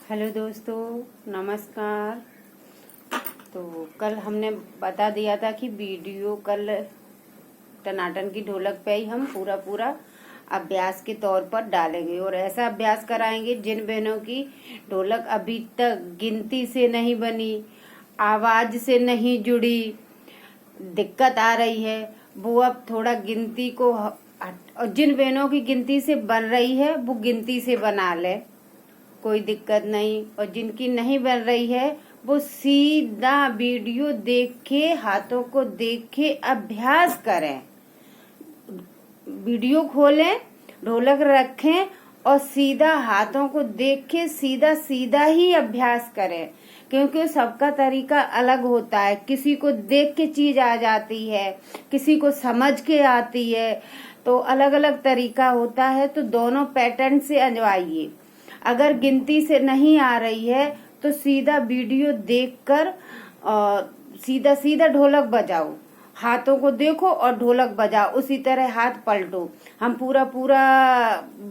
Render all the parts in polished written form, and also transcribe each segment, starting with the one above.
Hello दोस्तों, नमस्कार। तो कल हमने बता दिया था कि वीडियो कल टनाटन की ढोलक पे ही हम पूरा अभ्यास के तौर पर डालेंगे और ऐसा अभ्यास कराएंगे जिन बहनों की ढोलक अभी तक गिनती से नहीं बनी, आवाज से नहीं जुड़ी, दिक्कत आ रही है, वो अब थोड़ा गिनती को और जिन बहनों की गिनती से बन रही है वो गिनती से बना ले, कोई दिक्कत नहीं। और जिनकी नहीं बन रही है वो सीधा वीडियो देख के, हाथों को देख के अभ्यास करें। वीडियो खोलें, ढोलक रखें और सीधा हाथों को देख के सीधा सीधा ही अभ्यास करें, क्योंकि सबका तरीका अलग होता है। किसी को देख के चीज आ जाती है, किसी को समझ के आती है, तो अलग अलग तरीका होता है। तो दोनों पैटर्न से आजमाइए। अगर गिनती से नहीं आ रही है तो सीधा वीडियो देखकर सीधा सीधा ढोलक बजाओ, हाथों को देखो और ढोलक बजाओ, उसी तरह हाथ पलटो। हम पूरा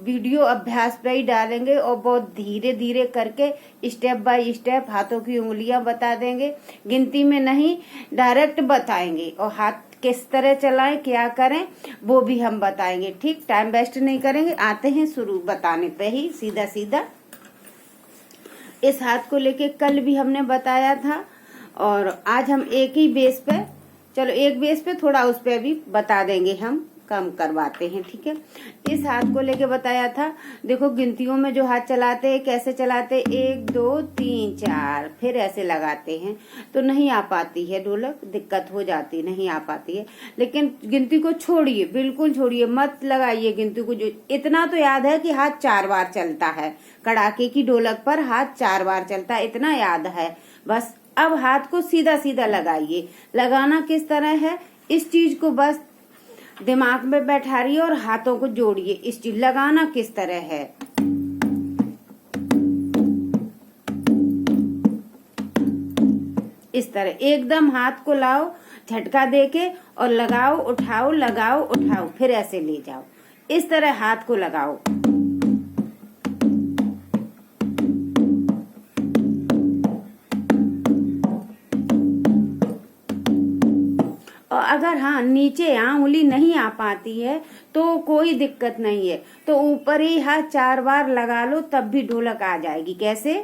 वीडियो अभ्यास पे ही डालेंगे और बहुत धीरे धीरे करके स्टेप बाय स्टेप हाथों की उंगलियां बता देंगे। गिनती में नहीं, डायरेक्ट बताएंगे और हाथ किस तरह चलाएं, क्या करें वो भी हम बताएंगे। ठीक, टाइम वेस्ट नहीं करेंगे, आते हैं शुरू बताने पे ही सीधा सीधा। इस हाथ को लेके कल भी हमने बताया था और आज हम एक ही बेस पे, चलो एक बेस पे थोड़ा उस पे भी बता देंगे, हम कम करवाते हैं। ठीक है, इस हाथ को लेके बताया था। देखो गिनतियों में जो हाथ चलाते हैं कैसे चलाते हैं, 1 2 3 4, फिर ऐसे लगाते हैं तो नहीं आ पाती है ढोलक, दिक्कत हो जाती, नहीं आ पाती है। लेकिन गिनती को छोड़िए, बिल्कुल छोड़िए, मत लगाइए गिनती को। जो इतना तो याद है कि हाथ 4 बार चलता है, कड़ाके की ढोलक पर हाथ 4 बार चलता है, इतना याद है बस। अब हाथ को सीधा सीधा लगाइए। लगाना किस तरह है इस चीज को बस दिमाग में बैठा रही है और हाथों को जोड़िए। इस चीज लगाना किस तरह है, इस तरह एकदम हाथ को लाओ, झटका देके और लगाओ उठाओ, लगाओ उठाओ, फिर ऐसे ले जाओ। इस तरह हाथ को लगाओ। और अगर हाँ नीचे यहाँ उंगली नहीं आ पाती है तो कोई दिक्कत नहीं है, तो ऊपर ही हाथ 4 बार लगा लो, तब भी ढोलक आ जाएगी। कैसे,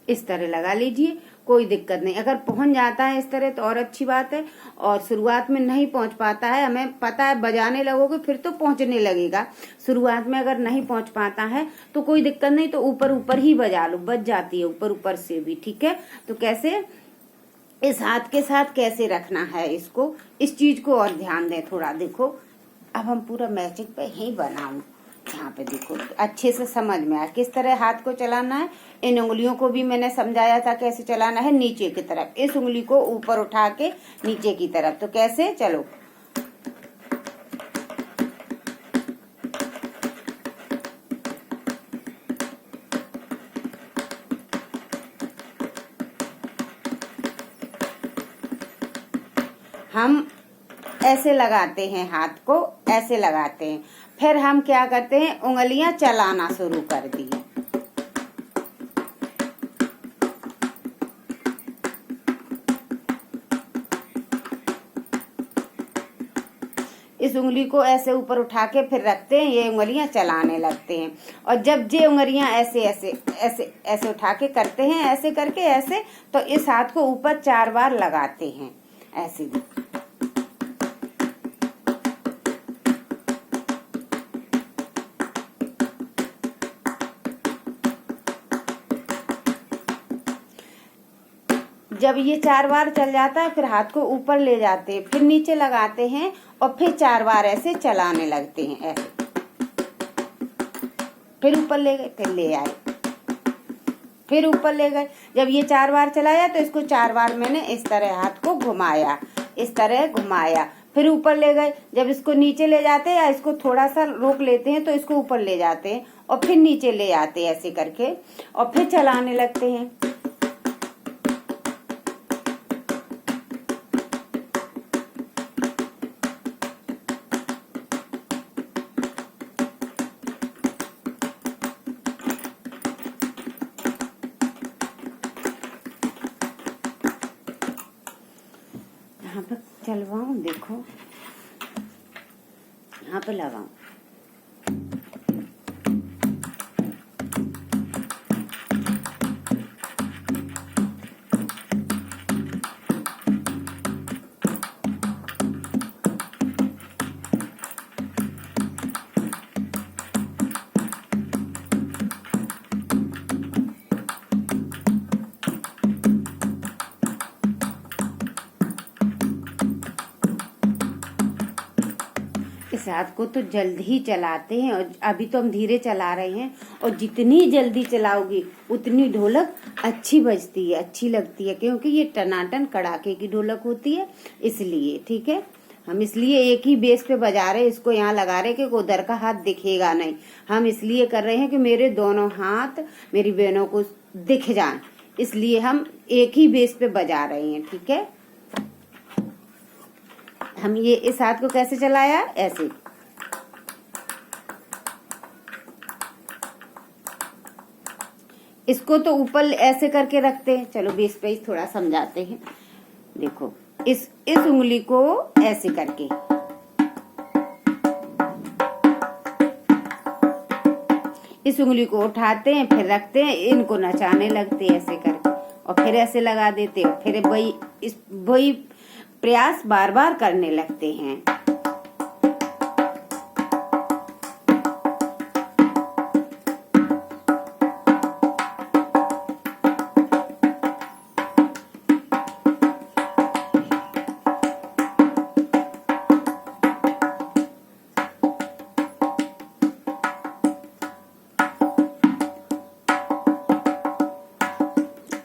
इस तरह लगा लीजिए, कोई दिक्कत नहीं। अगर पहुंच जाता है इस तरह तो और अच्छी बात है, और शुरुआत में नहीं पहुंच पाता है, हमें पता है बजाने लगोगे फिर तो पहुंचने लगेगा। शुरुआत में अगर नहीं पहुंच पाता है तो कोई दिक्कत नहीं, तो ऊपर ऊपर ही बजा लो, बज जाती है ऊपर ऊपर से भी। ठीक है, तो कैसे इस हाथ के साथ कैसे रखना है इसको, इस चीज को और ध्यान दें थोड़ा। देखो अब हम पूरा मैजिक पे ही बनाऊं, यहाँ पे देखो अच्छे से समझ में आया किस तरह हाथ को चलाना है। इन उंगलियों को भी मैंने समझाया था कैसे चलाना है, नीचे की तरफ, इस उंगली को ऊपर उठा के नीचे की तरफ। तो कैसे, चलो हम ऐसे लगाते हैं, हाथ को ऐसे लगाते हैं, फिर हम क्या करते हैं, उंगलियां चलाना शुरू कर दी। इस उंगली को ऐसे ऊपर उठा के फिर रखते हैं, ये उंगलियां चलाने लगते हैं। और जब ये उंगलियां ऐसे ऐसे ऐसे ऐसे उठा के करते हैं, ऐसे करके ऐसे, तो इस हाथ को ऊपर 4 बार लगाते हैं ऐसे भी। जब ये 4 बार चल जाता है फिर हाथ को ऊपर ले जाते हैं, फिर नीचे लगाते हैं और फिर 4 बार ऐसे चलाने लगते हैं ऐसे, फिर ऊपर ले गए, फिर ले आए, फिर ऊपर ले गए। जब ये 4 बार चलाया तो इसको 4 बार मैंने इस तरह हाथ को घुमाया, इस तरह घुमाया, फिर ऊपर ले गए, जब इसको नीचे ले जाते हैं या इसको थोड़ा सा रोक लेते हैं तो इसको ऊपर ले जाते हैं और फिर नीचे ले आते हैं ऐसे करके, और फिर चलाने लगते हैं। यहाँ पे चलवाऊं, देखो यहाँ पे लगाऊं। इस हाथ को तो जल्द ही चलाते हैं, और अभी तो हम धीरे चला रहे हैं, और जितनी जल्दी चलाओगी उतनी ढोलक अच्छी बजती है, अच्छी लगती है, क्योंकि ये टनाटन कड़ाके की ढोलक होती है इसलिए। ठीक है, हम इसलिए एक ही बेस पे बजा रहे हैं, इसको यहाँ लगा रहे हैं कि उधर का हाथ दिखेगा नहीं। हम इसलिए कर रहे हैं कि मेरे दोनों हाथ मेरी बहनों को दिख जाएं, इसलिए हम एक ही बेस पे बजा रहे हैं। ठीक है, हम ये इस हाथ को कैसे चलाया, ऐसे। इसको तो ऊपर ऐसे करके रखते हैं, चलो बेस पे थोड़ा समझाते हैं। देखो, इस उंगली को ऐसे करके, इस उंगली को उठाते हैं, फिर रखते हैं, इनको नचाने लगते हैं ऐसे करके, और फिर ऐसे लगा देते हैं, फिर वही प्रयास बार बार करने लगते हैं।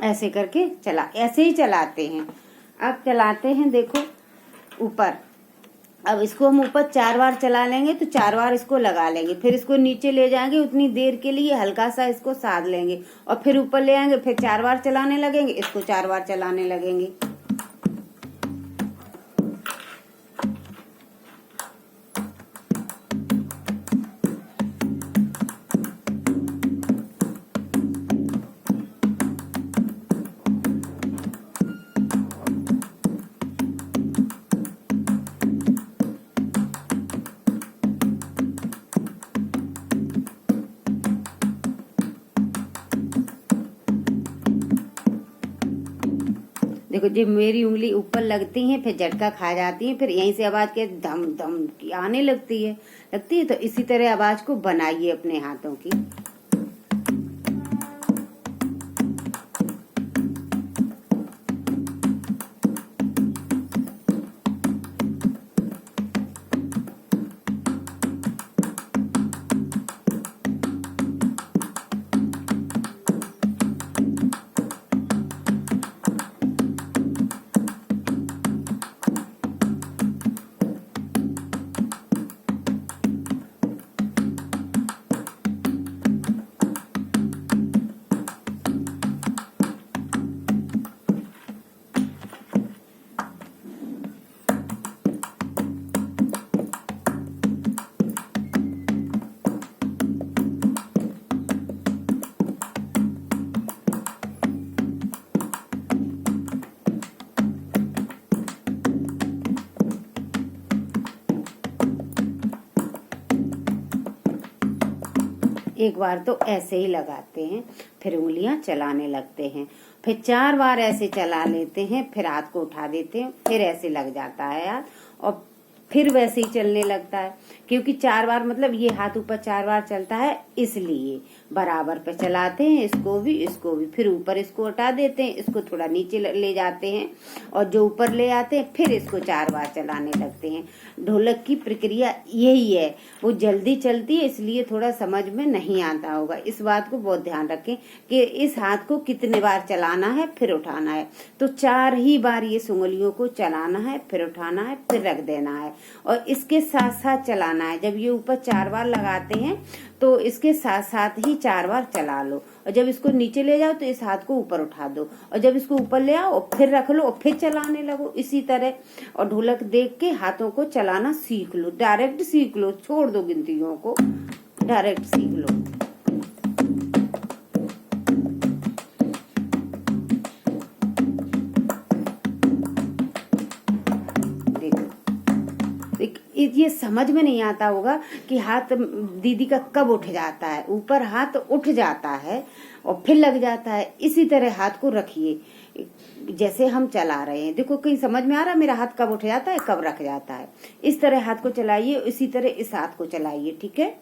ऐसे करके ऐसे ही चलाते हैं। अब चलाते हैं, देखो ऊपर। अब इसको हम ऊपर 4 बार चला लेंगे तो 4 बार इसको लगा लेंगे, फिर इसको नीचे ले जाएंगे, उतनी देर के लिए हल्का सा इसको साध लेंगे, और फिर ऊपर ले आएंगे, फिर 4 बार चलाने लगेंगे, इसको 4 बार चलाने लगेंगे। देखो, जब मेरी उंगली ऊपर लगती है फिर झटका खा जाती है, फिर यहीं से आवाज के धम धम की आने लगती है। तो इसी तरह आवाज को बनाइए अपने हाथों की। एक बार तो ऐसे ही लगाते हैं, फिर उंगलियां चलाने लगते हैं, फिर 4 बार ऐसे चला लेते हैं, फिर हाथ को उठा देते हैं, फिर ऐसे लग जाता है यार, और फिर वैसे ही चलने लगता है। क्योंकि 4 बार मतलब ये हाथ ऊपर 4 बार चलता है, इसलिए बराबर पे चलाते हैं, इसको भी, फिर ऊपर इसको हटा देते हैं, इसको थोड़ा नीचे ले जाते हैं और जो ऊपर ले आते हैं फिर इसको 4 बार चलाने लगते हैं। ढोलक की प्रक्रिया यही है, वो जल्दी चलती है इसलिए थोड़ा समझ में नहीं आता होगा। इस बात को बहुत ध्यान रखें कि इस हाथ को कितने बार चलाना है फिर उठाना है। तो 4 ही बार ये उंगलियों को चलाना है, फिर उठाना है, फिर रख देना है और इसके साथ साथ चलाना है। जब ये ऊपर 4 बार लगाते हैं तो इसके साथ साथ ही 4 बार चला लो और जब इसको नीचे ले जाओ तो इस हाथ को ऊपर उठा दो और जब इसको ऊपर ले आओ और फिर रख लो और फिर चलाने लगो इसी तरह। और ढोलक देख के हाथों को चलाना सीख लो, डायरेक्ट सीख लो, छोड़ दो गिनतियों को, डायरेक्ट सीख लो। ये समझ में नहीं आता होगा कि हाथ दीदी का कब उठ जाता है, ऊपर हाथ उठ जाता है और फिर लग जाता है। इसी तरह हाथ को रखिए जैसे हम चला रहे हैं। देखो कहीं समझ में आ रहा है मेरा हाथ कब उठ जाता है कब रख जाता है। इस तरह हाथ को चलाइए, इसी तरह इस हाथ को चलाइए, ठीक है।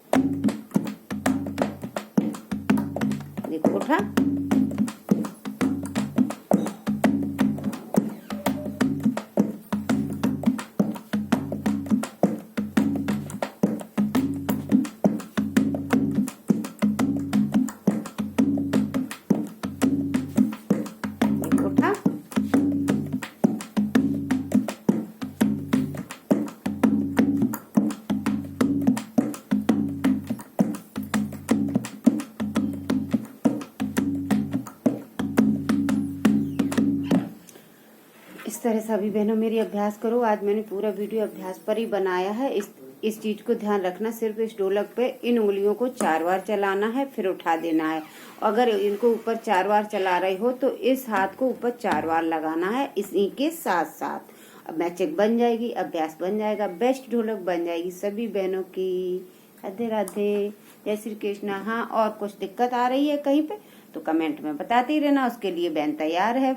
देखो उठा, इस तरह सभी बहनों मेरी अभ्यास करो। आज मैंने पूरा वीडियो अभ्यास पर ही बनाया है। इस चीज को ध्यान रखना, सिर्फ इस ढोलक पे इन उंगलियों को 4 बार चलाना है फिर उठा देना है। अगर इनको ऊपर 4 बार चला रहे हो तो इस हाथ को ऊपर 4 बार लगाना है इसी के साथ साथ। अब मैजिक बन जाएगी, अभ्यास बन जाएगा, बेस्ट ढोलक बन जाएगी सभी बहनों की। राधे राधे, जय श्री कृष्ण। हाँ, और कुछ दिक्कत आ रही है कहीं पे तो कमेंट में बताते ही रहना, उसके लिए बहन तैयार है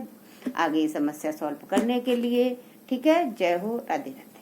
आगे समस्या सॉल्व करने के लिए। ठीक है, जय हो, राधे राधे।